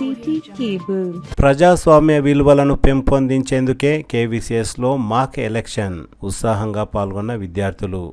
City cable ప్రజాస్వామ్య విలువలను పెంపొందించేందుకే కేవీసీఎస్లో మాక్ election ఉత్సాహంగా పాల్గొన్న విద్యార్థులు.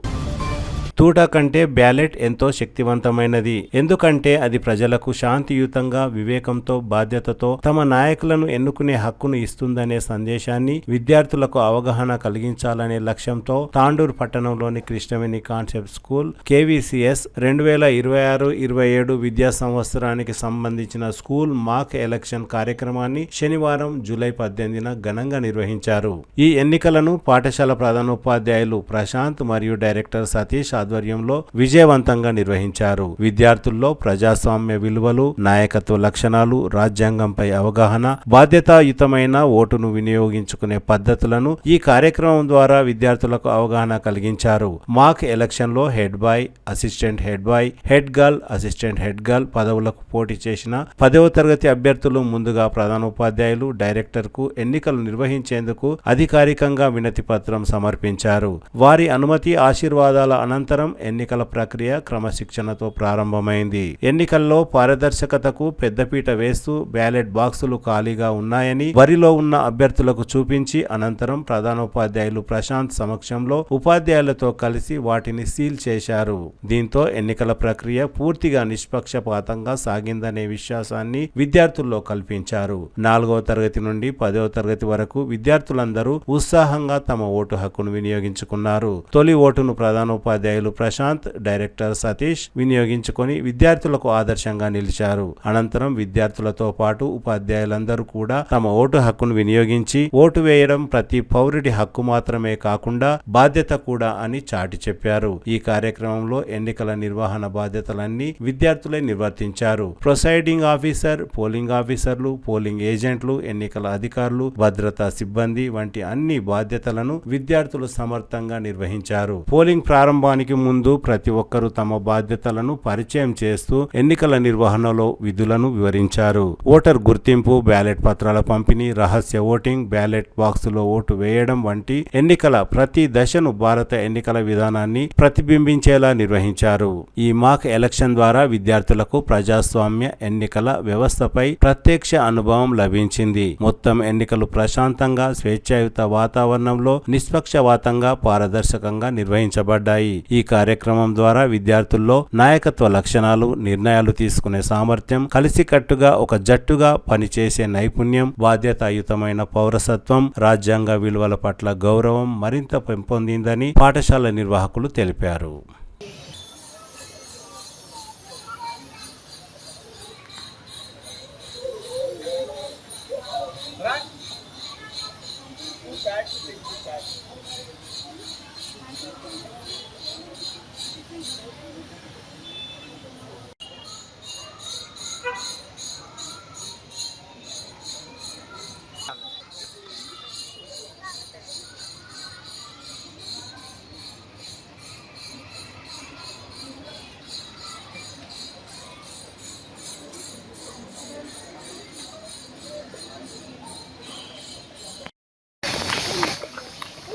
తూటా కంటే బ్యాలెట్ ఎంతో శక్తివంతమైనది. ఎందుకంటే అది ప్రజలకు శాంతియుతంగా, వివేకంతో, బాధ్యతతో తమ నాయకులను ఎన్నుకునే హక్కును ఇస్తుందనే సందేశాన్ని విద్యార్థులకు అవగాహన కలిగించాలనే లక్ష్యంతో తాండూరు పట్టణంలోని కృష్ణవేణి కాన్సెప్ట్ స్కూల్ కేవీసీఎస్ 2026-27 విద్యా సంవత్సరానికి సంబంధించిన స్కూల్ మాక్ ఎలక్షన్ కార్యక్రమాన్ని శనివారం జూలై 18న ఘనంగా నిర్వహించారు. ఈ ఎన్నికలను పాఠశాల ప్రధానోపాధ్యాయులు ప్రశాంత్ మరియు డైరెక్టర్ సతీష్ ఆధ్వర్యంలో విజయవంతంగా నిర్వహించారు. విద్యార్థుల్లో ప్రజాస్వామ్య విలువలు, నాయకత్వ లక్షణాలు, రాజ్యాంగంపై అవగాహన, బాధ్యతాయుతమైన ఓటును వినియోగించుకునే పద్ధతులను ఈ కార్యక్రమం ద్వారా విద్యార్థులకు అవగాహన కలిగించారు. మాక్ ఎలక్షన్ లో head bye, assistant head bye, head girl, assistant head girl పదవులకు పోటీ చేసిన 10వ తరగతి అభ్యర్థులు ముందుగా ప్రధానోపాధ్యాయులు, డైరెక్టర్ కు ఎన్నికలు నిర్వహించేందుకు అధికారికంగా వినతి పత్రం సమర్పించారు. వారి అనుమతి, ఆశీర్వాదాల అనంతరం ఎన్నికల ప్రక్రియ క్రమశిక్షణతో ప్రారంభమైంది. ఎన్నికల్లో పారదర్శకతకు పెద్దపీట వేస్తూ బ్యాలెట్ బాక్సులు ఖాళీగా ఉన్నాయని వరిలో ఉన్న అభ్యర్థులకు చూపించి అనంతరం ప్రధానోపాధ్యాయులు ప్రశాంత్ సమక్షంలో ఉపాధ్యాయులతో కలిసి వాటిని సీల్ చేశారు. దీంతో ఎన్నికల ప్రక్రియ పూర్తిగా నిష్పక్షపాతంగా సాగిందనే విశ్వాసాన్ని విద్యార్థుల్లో కల్పించారు. 4వ తరగతి నుండి 10వ తరగతి వరకు విద్యార్థులందరూ ఉత్సాహంగా తమ ఓటు హక్కును వినియోగించుకున్నారు. తొలి ఓటును ప్రధానోపాధ్యాయులు ప్రశాంత్, డైరెక్టర్ సతీష్ వినియోగించుకొని విద్యార్థులకు ఆదర్శంగా నిలిచారు. అనంతరం విద్యార్థులతో పాటు ఉపాధ్యాయులందరూ కూడా తమ ఓటు హక్కును వినియోగించి ఓటు వేయడం ప్రతి పౌరుడి హక్కు మాత్రమే కాకుండా బాధ్యత కూడా అని చాటి చెప్పారు. ఈ కార్యక్రమంలో ఎన్నికల నిర్వహణ బాధ్యతలన్నీ విద్యార్థులే నిర్వర్తించారు. ప్రిసైడింగ్ ఆఫీసర్, పోలింగ్ ఆఫీసర్లు, పోలింగ్ ఏజెంట్లు, ఎన్నికల అధికారులు, భద్రతా సిబ్బంది వంటి అన్ని బాధ్యతలను విద్యార్థులు సమర్థంగా నిర్వహించారు. పోలింగ్ ప్రారంభానికి ముందు ప్రతి ఒక్కరూ తమ బాధ్యతలను పరిచయం చేస్తూ ఎన్నికల నిర్వహణలో విధులను వివరించారు. ఓటర్ గుర్తింపు, బ్యాలెట్ పత్రాల పంపిణీ, రహస్య ఓటింగ్, బ్యాలెట్ బాక్సులో ఓటు వేయడం వంటి ఎన్నికల ప్రతి దశను భారత ఎన్నికల విధానాన్ని ప్రతిబింబించేలా నిర్వహించారు. ఈ మాక్ ఎలక్షన్ ద్వారా విద్యార్థులకు ప్రజాస్వామ్య ఎన్నికల వ్యవస్థపై ప్రత్యక్ష అనుభవం లభించింది. మొత్తం ఎన్నికలు ప్రశాంతంగా, స్వేచ్ఛాయుత వాతావరణంలో నిష్పక్షపాతంగా, పారదర్శకంగా నిర్వహించబడ్డాయి. ఈ కార్యక్రమం ద్వారా విద్యార్థుల్లో నాయకత్వ లక్షణాలు, నిర్ణయాలు తీసుకునే సామర్థ్యం, కలిసికట్టుగా ఒక జట్టుగా పనిచేసే నైపుణ్యం, బాధ్యతాయుతమైన పౌరసత్వం, రాజ్యాంగ విలువల పట్ల గౌరవం మరింత పెంపొందిందని పాఠశాల నిర్వాహకులు తెలిపారు.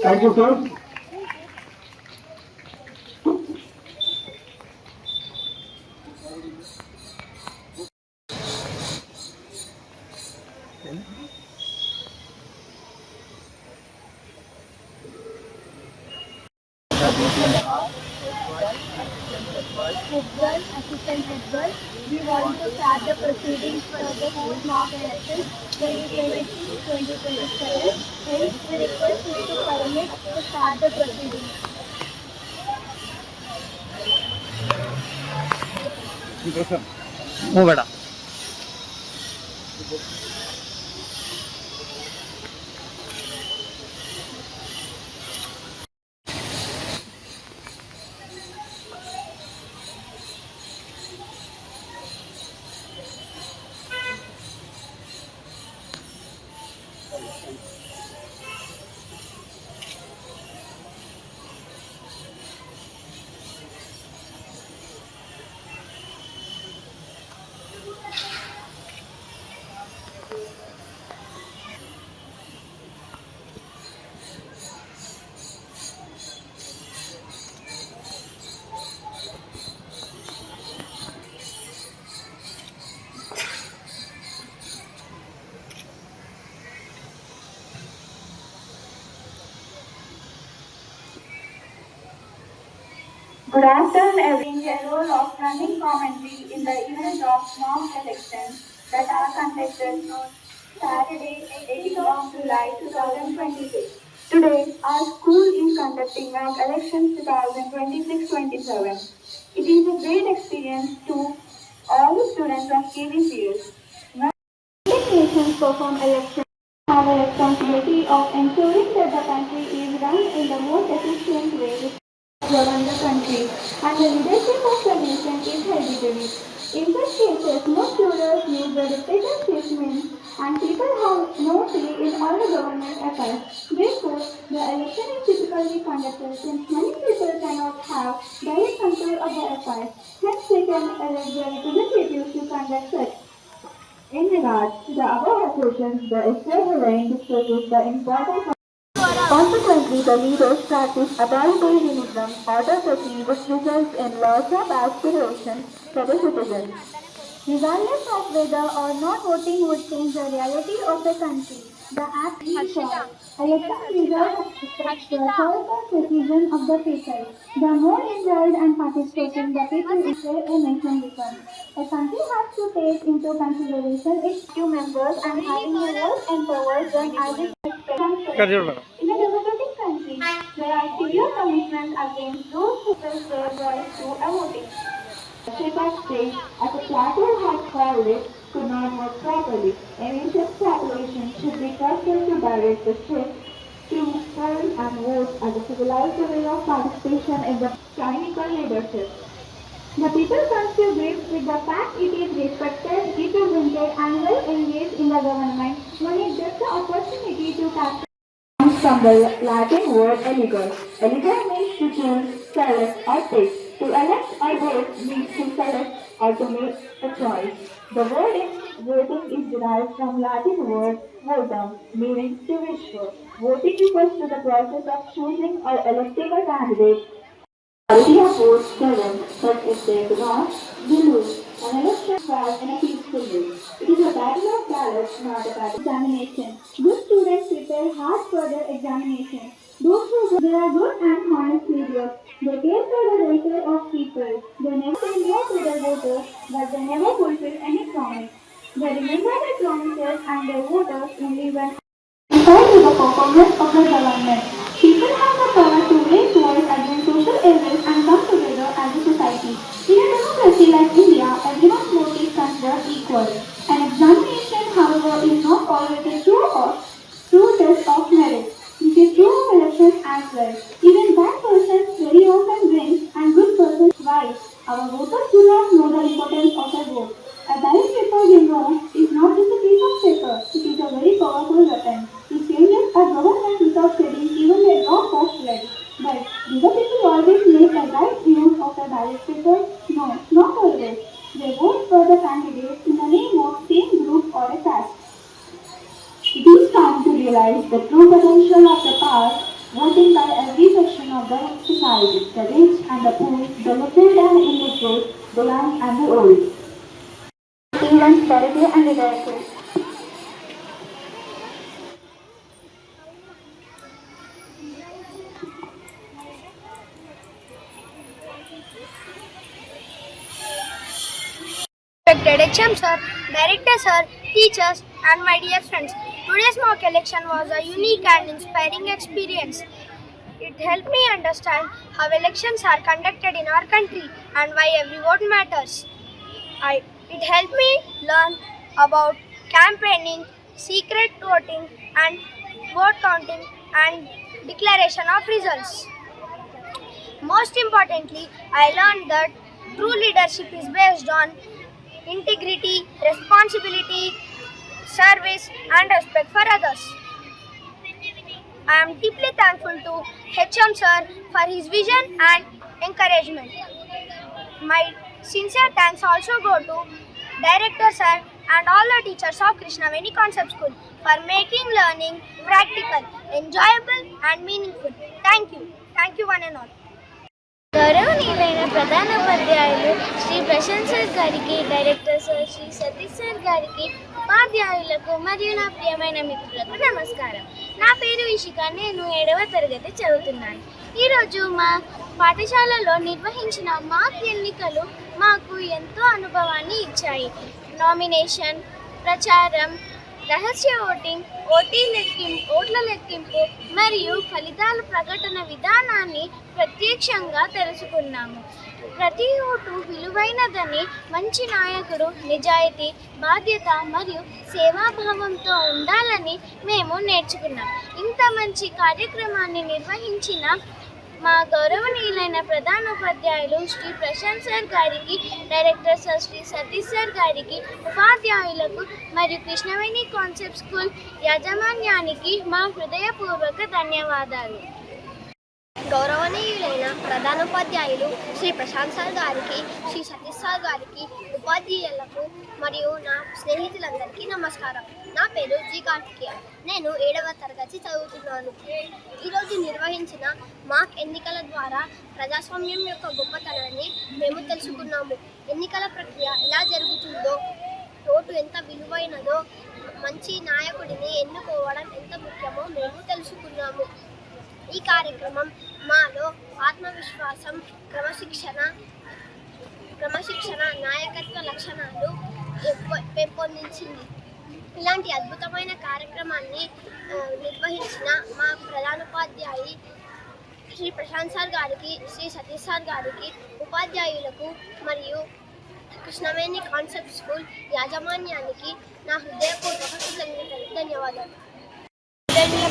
Thank you, sir. Headgirl, assistant headgirl, we want to start the proceedings for the whole mock election 2026-2027. Hence, we request you to permit to start the proceedings. Oh, beta. Good afternoon, everyone. A role of running commentary in the event of mock elections that are conducted on Saturday, 18th of July 2026. Today, our school is conducting mock elections 2026-27. It is a great experience to all the students of KVCS. Nations perform elections have a responsibility of ensuring that the country is run in the most efficient way to govern the country, and the leadership of the nation is hereditary. In such cases, most rulers use the dictatorship and people have no say in all the government affairs. Therefore, the election is typically conducted since many people cannot have direct control of the affairs. Hence, they can elect their representatives to conduct such. In regards to the above assertions, the essay herein discusses the importance of. Consequently, the leaders practice authoritarianism order to see which results in loss of aspiration for the citizens. Regardless of whether or not voting would change the reality of the country, the act is short. Election results reflect the historical precision of the people. The more involved and participating the people is where a nation becomes. A country has to take into consideration its few members and having a vote empowers them as it in a democratic country, there are severe punishments against those who press their voice through a voting. Shepard state, as a plateau had called it, could not work properly. Any such population should be trusted to direct the shift to poll and vote as a civilized way of participation in the tyrannical leadership. The people comes to grips with the fact it is respected, represented and well engaged in the government when it gets the opportunity to capture from the Latin word eligere. Eligere means to choose, select or take. To elect or vote means to select or to make a choice. The word in voting is derived from Latin word votum, meaning to wish for. Voting refers to the process of choosing or electing a candidate. Majority of votes given, but if they do not, they lose. An election falls in a peaceful way. It is a battle of ballots, not a battle of examination. Good students prepare hard for their examination. Those who they are good and honest leaders. They care for the welfare of people. They never say no to their voters, but they never fulfill any promise. They remember their promises and their voters only when compared to the performance of the government. People have the power to raise voice against social evils and come together as a society. In a democracy like India, everyone's vote is considered equal. An examination, however, is not always a true test of merit. This is true of elections as well. Even bad persons very often win and good persons rise. Our voters do not know the importance of a vote. A ballot paper, you know, is not just a piece of paper. It is a very powerful weapon. It changes a government without shedding even a drop of blood. But do the people always make a right use of a ballot paper? No, not always. They vote for the candidate in the name of same group or a caste. It is time to realize the true potential of the power voting by every section of the society, the rich and the poor, the literate and illiterate, the young and the old. Events, charity and leadership. Respected HM sir, director sir, teachers and my dear friends. Today's mock election was a unique and inspiring experience. It helped me understand how elections are conducted in our country and why every vote matters. It helped me learn about campaigning, secret voting and vote counting and declaration of results. Most importantly, I learned that true leadership is based on integrity, responsibility, service, and respect for others. I am deeply thankful to HM sir for his vision and encouragement. My sincere thanks also go to director sir and all the teachers of Krishnaveni Concept School for making learning practical, enjoyable, and meaningful. Thank you. Thank you one and all. గౌరవనీయులైన ప్రధానోపాధ్యాయులు Shri Prashant sir గారికి, director sir Shri Satish sir గారికి, ఉపాధ్యాయులకు మరియు నా ప్రియమైన మిత్రులకు నమస్కారం. నా పేరు ఇషిక. నేను 7వ తరగతి చదువుతున్నాను. ఈరోజు మా పాఠశాలలో నిర్వహించిన మాక్ ఎన్నికలు మాకు ఎంతో అనుభవాన్ని ఇచ్చాయి. నామినేషన్, ప్రచారం, రహస్య ఓట్ల లెక్కింపు మరియు ఫలితాల ప్రకటన విధానాన్ని ప్రత్యక్షంగా తెలుసుకున్నాము. ప్రతి ఓటు విలువైనదని, మంచి నాయకుడు నిజాయితీ, బాధ్యత మరియు సేవాభావంతో ఉండాలని మేము నేర్చుకున్నాం. ఇంత మంచి కార్యక్రమాన్ని నిర్వహించిన మా గౌరవనీయులైన ప్రధానోపాధ్యాయులు శ్రీ ప్రశాంత్ సార్ గారికి, director sir Shri Satish sir గారికి, ఉపాధ్యాయులకు మరియు కృష్ణవేణి కాన్సెప్ట్ స్కూల్ యాజమాన్యానికి మా హృదయపూర్వక ధన్యవాదాలు. గౌరవనీయులైన ప్రధానోపాధ్యాయులు శ్రీ ప్రశాంత్ సార్ గారికి, శ్రీ సతీష్ సార్ గారికి, ఉపాధ్యాయులకు మరియు నా స్నేహితులందరికీ నమస్కారం. నా పేరు జి కార్తికేయ. నేను 7వ తరగతి చదువుతున్నాను. ఈరోజు నిర్వహించిన మాక్ ఎన్నికల ద్వారా ప్రజాస్వామ్యం యొక్క గొప్పతనాన్ని మేము తెలుసుకున్నాము. ఎన్నికల ప్రక్రియ ఎలా జరుగుతుందో, ఓటు ఎంత విలువైనదో, మంచి నాయకుడిని ఎన్నుకోవడం ఎంత ముఖ్యమో మేము తెలుసుకున్నాము. ఈ కార్యక్రమం మాలో ఆత్మవిశ్వాసం, క్రమశిక్షణ, నాయకత్వ లక్షణాలు పెంపొందించింది. ఇలాంటి అద్భుతమైన కార్యక్రమాన్ని నిర్వహించిన మా ప్రధానోపాధ్యాయి శ్రీ ప్రశాంత్ సార్ గారికి, శ్రీ సతీష్ సార్ గారికి, ఉపాధ్యాయులకు మరియు కృష్ణవేణి కాన్సెప్ట్ స్కూల్ యాజమాన్యానికి నా హృదయపూర్వక ధన్యవాదాలు.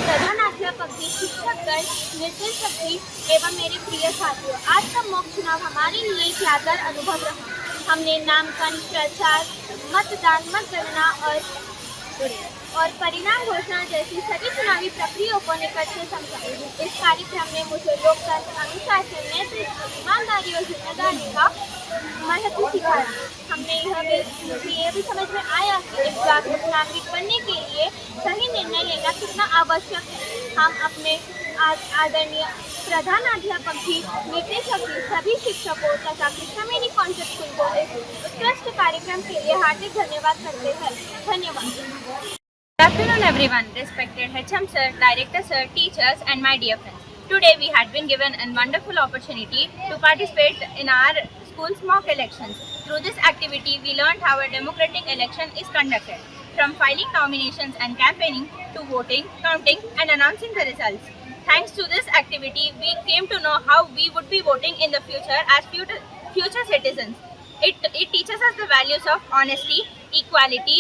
प्रधानाध्यापक जी, शिक्षकगण, निर्देशक जी एवं मेरे प्रिय साथियों, आज का मॉक चुनाव हमारे लिए एक यादगार अनुभव रहा. हमने नामांकन, प्रचार, मतदान, मतगणना और परिणाम घोषणा जैसी सभी चुनावी प्रक्रियाओं को निकट से समझा. इस कार्यक्रम ने मुझे लोकतंत्र, अनुशासन, नेतृत्व, ईमानदारी और जिम्मेदारी का महत्व सिखाया. हमने ये भी समझ में आया कि एक जागरूक नागरिक बनने के लिए सही निर्णय लेना कितना आवश्यक है. हम अपने आदरणीय प्रधानाध्यापक जी, निर्देशक जी, सभी शिक्षकों तथा कृष्णवेणी कॉन्सेप्ट स्कूल को इस उत्कृष्ट कार्यक्रम के लिए हार्दिक धन्यवाद करते हैं. धन्यवाद. Good afternoon everyone, respected HM sir, director sir, teachers and my dear friends. Today we had been given a wonderful opportunity to participate in our school's mock elections. Through this activity we learned how a democratic election is conducted, from filing nominations and campaigning to voting, counting and announcing the results. Thanks to this activity we came to know how we would be voting in the future as future citizens. It teaches us the values of honesty, equality,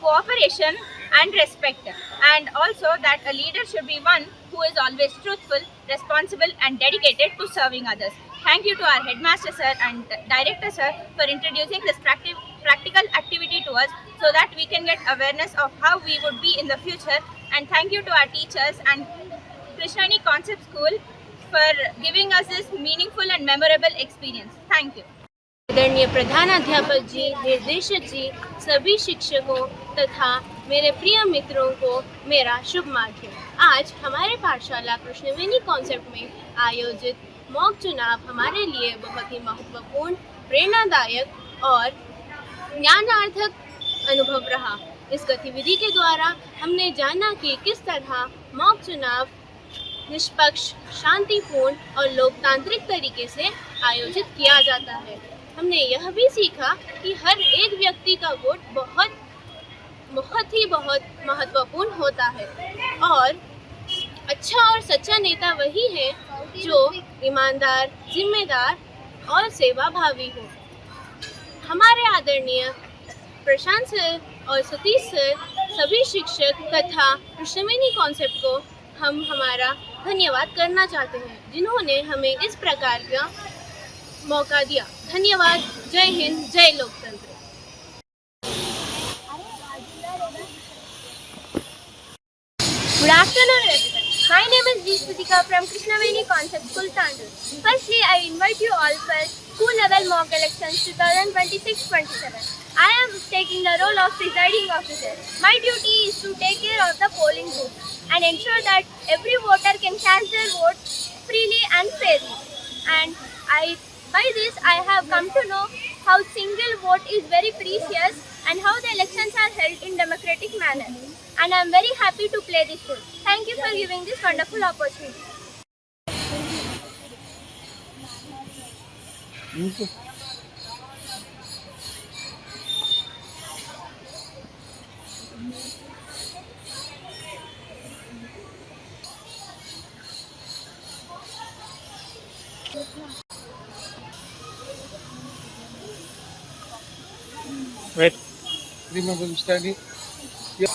cooperation and respect, and also that a leader should be one who is always truthful, responsible and dedicated to serving others. Thank you to our headmaster sir and director sir for introducing this practical activity to us so that we can get awareness of how we would be in the future, and thank you to our teachers and Krishnani Concept School for giving us this meaningful and memorable experience. Thank you. आदरणीय प्रधानाध्यापक जी, निर्देशक जी, सभी शिक्षकों तथा मेरे प्रिय मित्रों को मेरा शुभ मार्ग. आज हमारे पाठशाला कृष्णवेणी कॉन्सेप्ट में आयोजित मॉक चुनाव हमारे लिए बहुत ही महत्वपूर्ण, प्रेरणादायक और ज्ञानार्थक अनुभव रहा. इस गतिविधि के द्वारा हमने जाना कि किस तरह मॉक चुनाव निष्पक्ष, शांतिपूर्ण और लोकतांत्रिक तरीके से आयोजित किया जाता है. हमने यह भी सीखा कि हर एक व्यक्ति का वोट बहुत महत्वपूर्ण होता है और अच्छा और सच्चा नेता वही है जो ईमानदार, जिम्मेदार और सेवाभावी हो. हमारे आदरणीय प्रशांत सर और सतीश सर, सभी शिक्षक तथा कृष्णवेणी कॉन्सेप्ट को हम हमारा धन्यवाद करना चाहते हैं जिन्होंने हमें इस प्रकार का मौका दिया. धन्यवाद. जय हिंद, जय लोकतंत्र. Good afternoon everyone. My name is Jishwatika from Krishnaveni Concept School, Tandur. Firstly, I invite you all for school level mock elections 2026-27. I am taking the role of presiding officer. My duty is to take care of the polling booth and ensure that every voter can cast their vote freely and fairly. And by this I have come to know how single vote is very precious and how the elections are held in democratic manner. And I am very happy to play this role. Thank you for giving this wonderful opportunity. Wait. Remember standing. Yeah.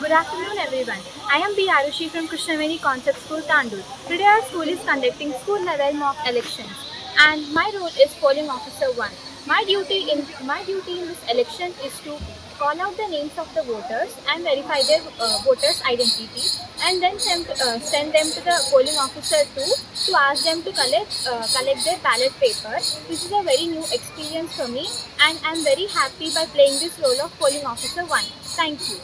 Good afternoon, everyone. I am B. Arushi from Krishnaveni Concept School, Tandur. Today, our school is conducting school level mock elections, and my role is polling officer 1. My duty in this election is to call out the names of the voters and verify their voters' identity, and then send them to the polling officer 2 to ask them to collect their ballot paper. This is a very new experience for me, and I am very happy by playing this role of polling officer 1. Thank you.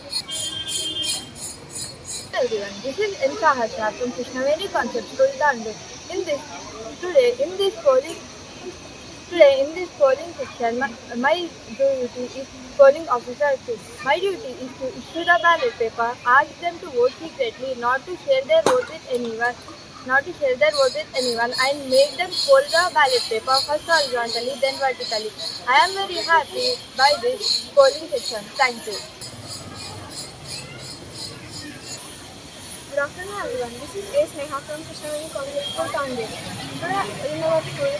Hello everyone, this is Insa Harsha from Krishnaveni Concept School, Tandur. Today in this polling section, my duty is polling officer 2. My duty is to issue the ballot paper, ask them to vote secretly, not to share their vote with anyone, and make them fold the ballot paper first horizontally, then vertically. I am very happy by this polling section. Thank you. Good afternoon, everyone. This is A. Sneha from Krishnaveni Concept School, Tandur. Today, in our school,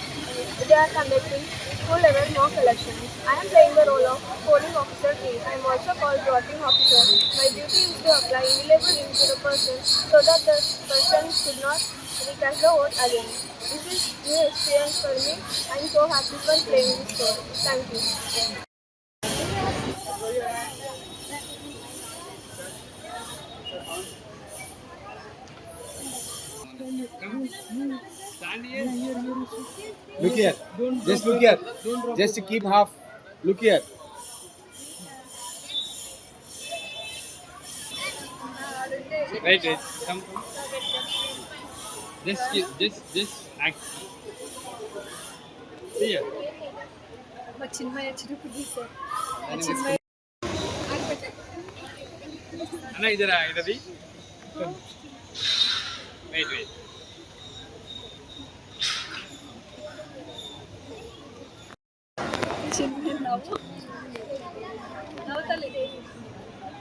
they are conducting school level mock elections. I am playing the role of polling officer 3. I am also called voting officer. My duty is to apply indelible ink to the person so that the person should not recast the vote again. This is new experience for me. I am so happy for playing this role. Thank you. Look here. Just look here. Just keep half. Look here. Wait. Come. Just act. Here. Anna, इधर भी. Wait.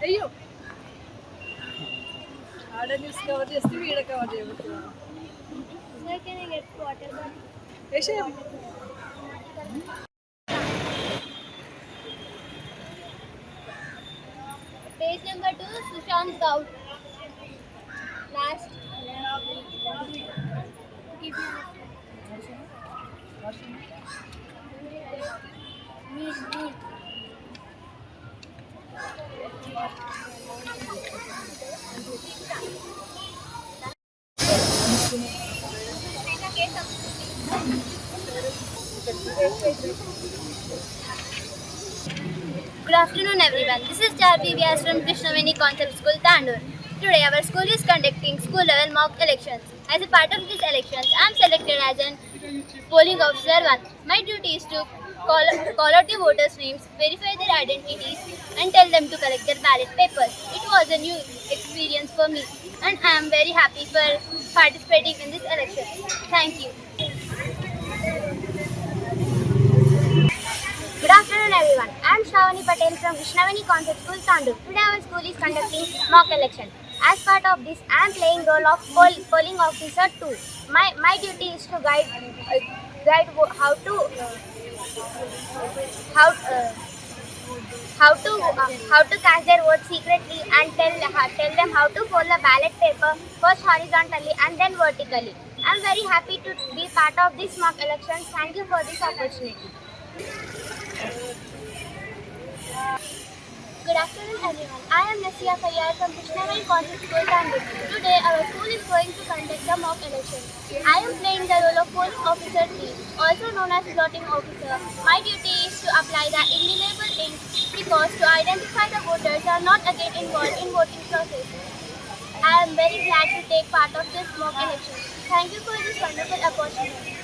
అయ్యో ఆడ news cover చేస్తే వీడ cover చేయబోతున్నా Sir, can I get water bottle? Page number 2, Sushant Gaur. Last. Me. Good afternoon, everyone. This is Charvi Vyas from Krishnaveni Concept School, Tandur. Today, our school is conducting school level mock elections. As a part of these elections, I am selected as an polling officer 1. My duty is to call out the voters' names, verify their identities, and tell them to collect their ballot papers. It was a new experience for me, and I am very happy for participating in this election. Thank you. Good afternoon, everyone. I am Shravani Patel from Krishnaveni Concept School, Tandur. Today, our school is conducting mock election. As part of this, I am playing role of polling officer 2. My duty is to guide how to cast their vote secretly and tell them how to fold the ballot paper first horizontally and then vertically. I am very happy to be part of this mock elections. Thank you for this opportunity. Good afternoon, everyone. I am Nasia Fayyad from Krishnavali Concept School, Tandoor. Today, our school is going to conduct a mock election. I am playing the role of polling officer 3, also known as plotting officer. My duty is to apply the indelible ink because to identify the voters are not again involved in voting process. I am very glad to take part of this mock election. Thank you for this wonderful opportunity.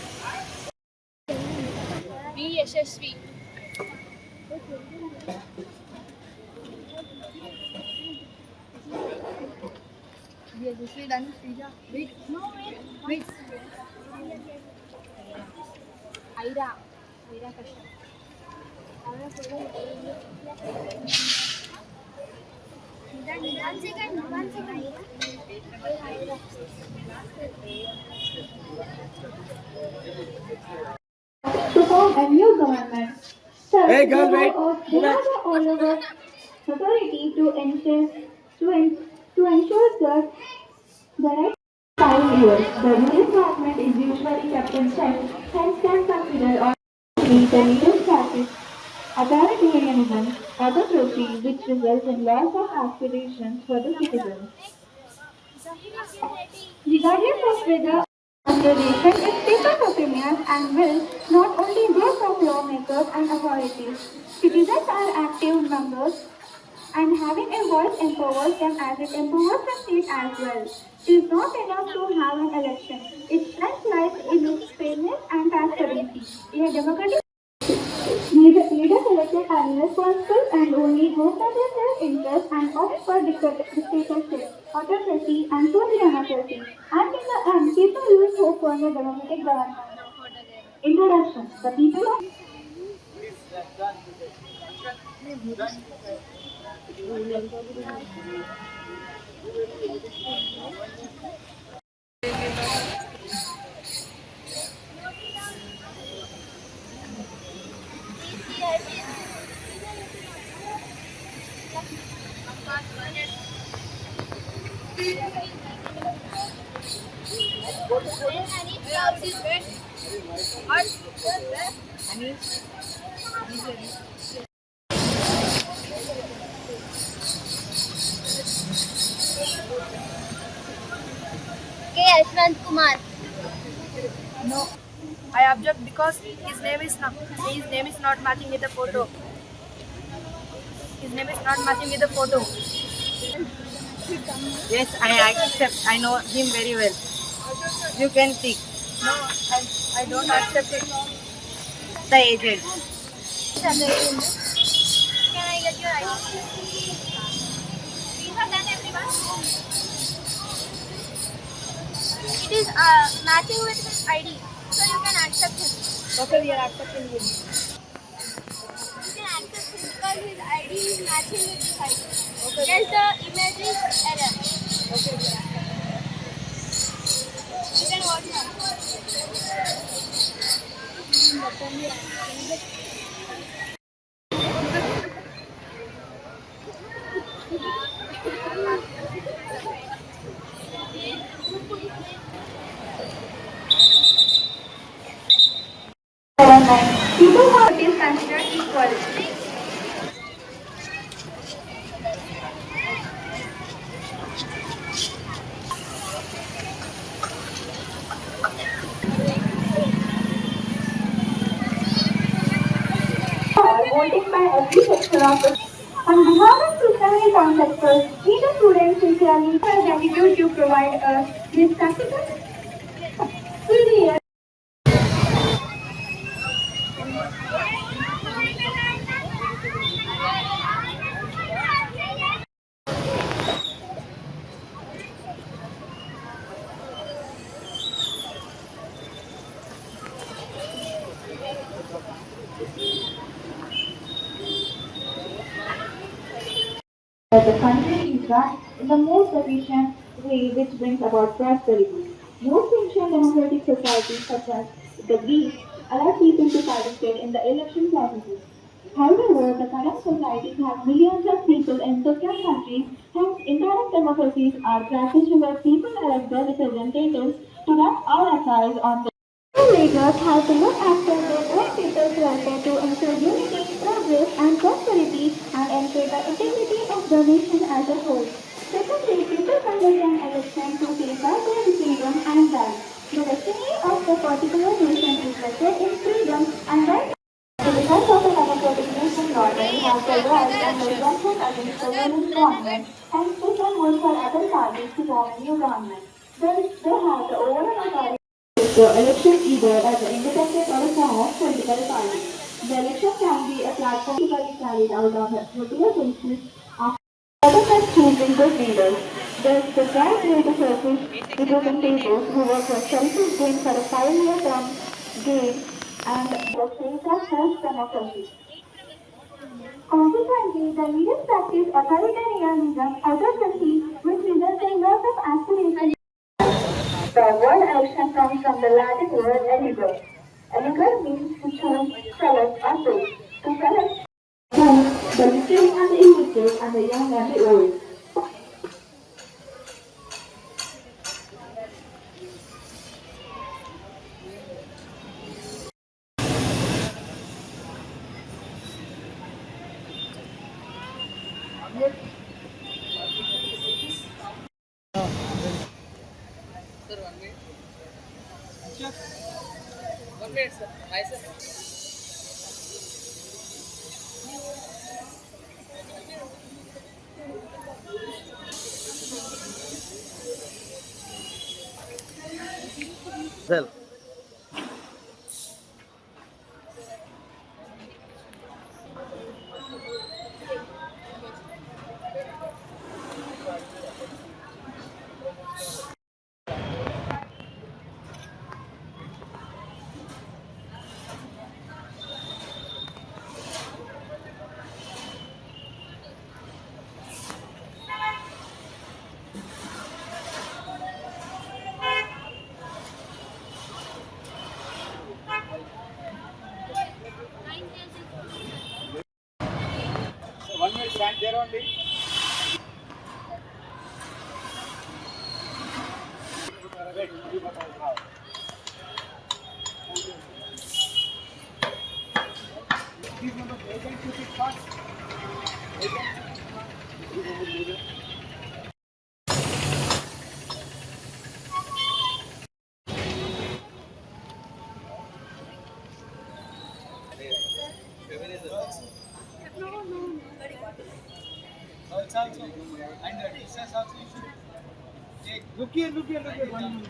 Be Yashasvi. To form a new government. Thus, Hey, girl, we wait. have the all over authority to ensure that the next 5 years, the release government is usually kept in check, hence can consider or meet the leaders practice authoritarianism, autocracy, which results in loss of aspirations for the citizens. Regardless of whether observation is people's opinions and will, not only those of lawmakers and authorities. Citizens are active members and having a voice empowers them as it empowers the state as well. It is not enough to have an election. Its strength lies in its fairness and transparency. In a democratic leaders elected are irresponsible and only go for their self-interest and opt for dictatorship, autocracy and pseudo-democracy. And in the end, people lose hope for the democratic government. Introduction. The people of K. Ashwant Kumar. No, I object because his name is not matching with the photo. His name is not matching with the photo. Yes, I accept. I know him very well. You can pick No, I don't accept it. the agent. Can I get your ID? These are done, everyone. It is matching with his ID, so you can accept him. Okay, we are accepting him. You can accept him because his ID is matching with his ID. Just the image is error. Okay, we are accepting. You can watch now. government. People who is considered equal. Voting by every section of the on behalf of Krishnavali Concept School, we the students sincerely gratitude you provide us this practical that the country is run in the most efficient way which brings about prosperity. Most ancient democratic societies such as the Greeks allow people to participate in the election processes. However, the current societies have millions of people in different countries, hence indirect democracies are practiced where people elect their representatives to run all affairs on the leaders have to look after their own people's welfare to ensure unity, progress, justice and prosperity and ensure the integrity of the nation as a whole. Secondly, people conduct an election to safeguard their freedom and rights. The destiny of the particular nation is vested in freedom and rights. The results of a democratic nation normally has the right and the resentment against the ruling government and push and vote for other parties to form a new government. They have the overall authority the election either as an independent or a form of political party. The election can be a platform to be carried out on a regular basis after government choosing good leaders. Thus, the right way to surface representatives who work for selfish gain for a 5-year term gain and the state of first democracy. Consequently, the leaders practice authoritarianism, autocracy, which results in loss of aspiration. The word election comes from the Latin word eligere. Eligere means to choose, select, or pick. To select the little and the illiterate and the young and the old. So 1 minute stand there only. Wait, you must have. These numbers, agent to be fast. Also, and the distance also you should take. Look here, 1 minute.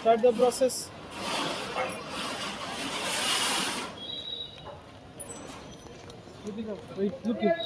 Start the process. Wait, look here.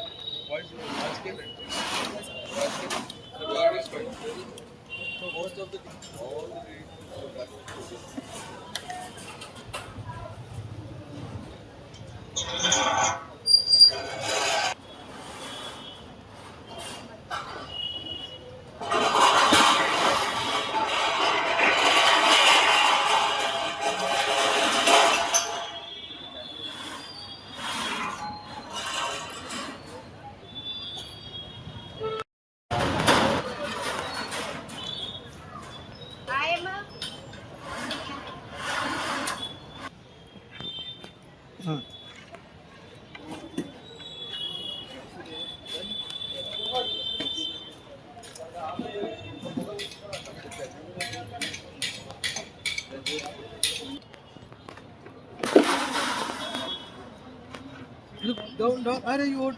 Look down, down. Are you vote?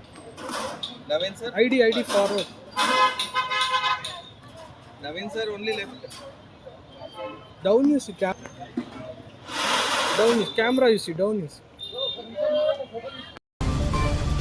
Naveen sir. ID forward. Naveen sir only left. Down you see camera. You see down is.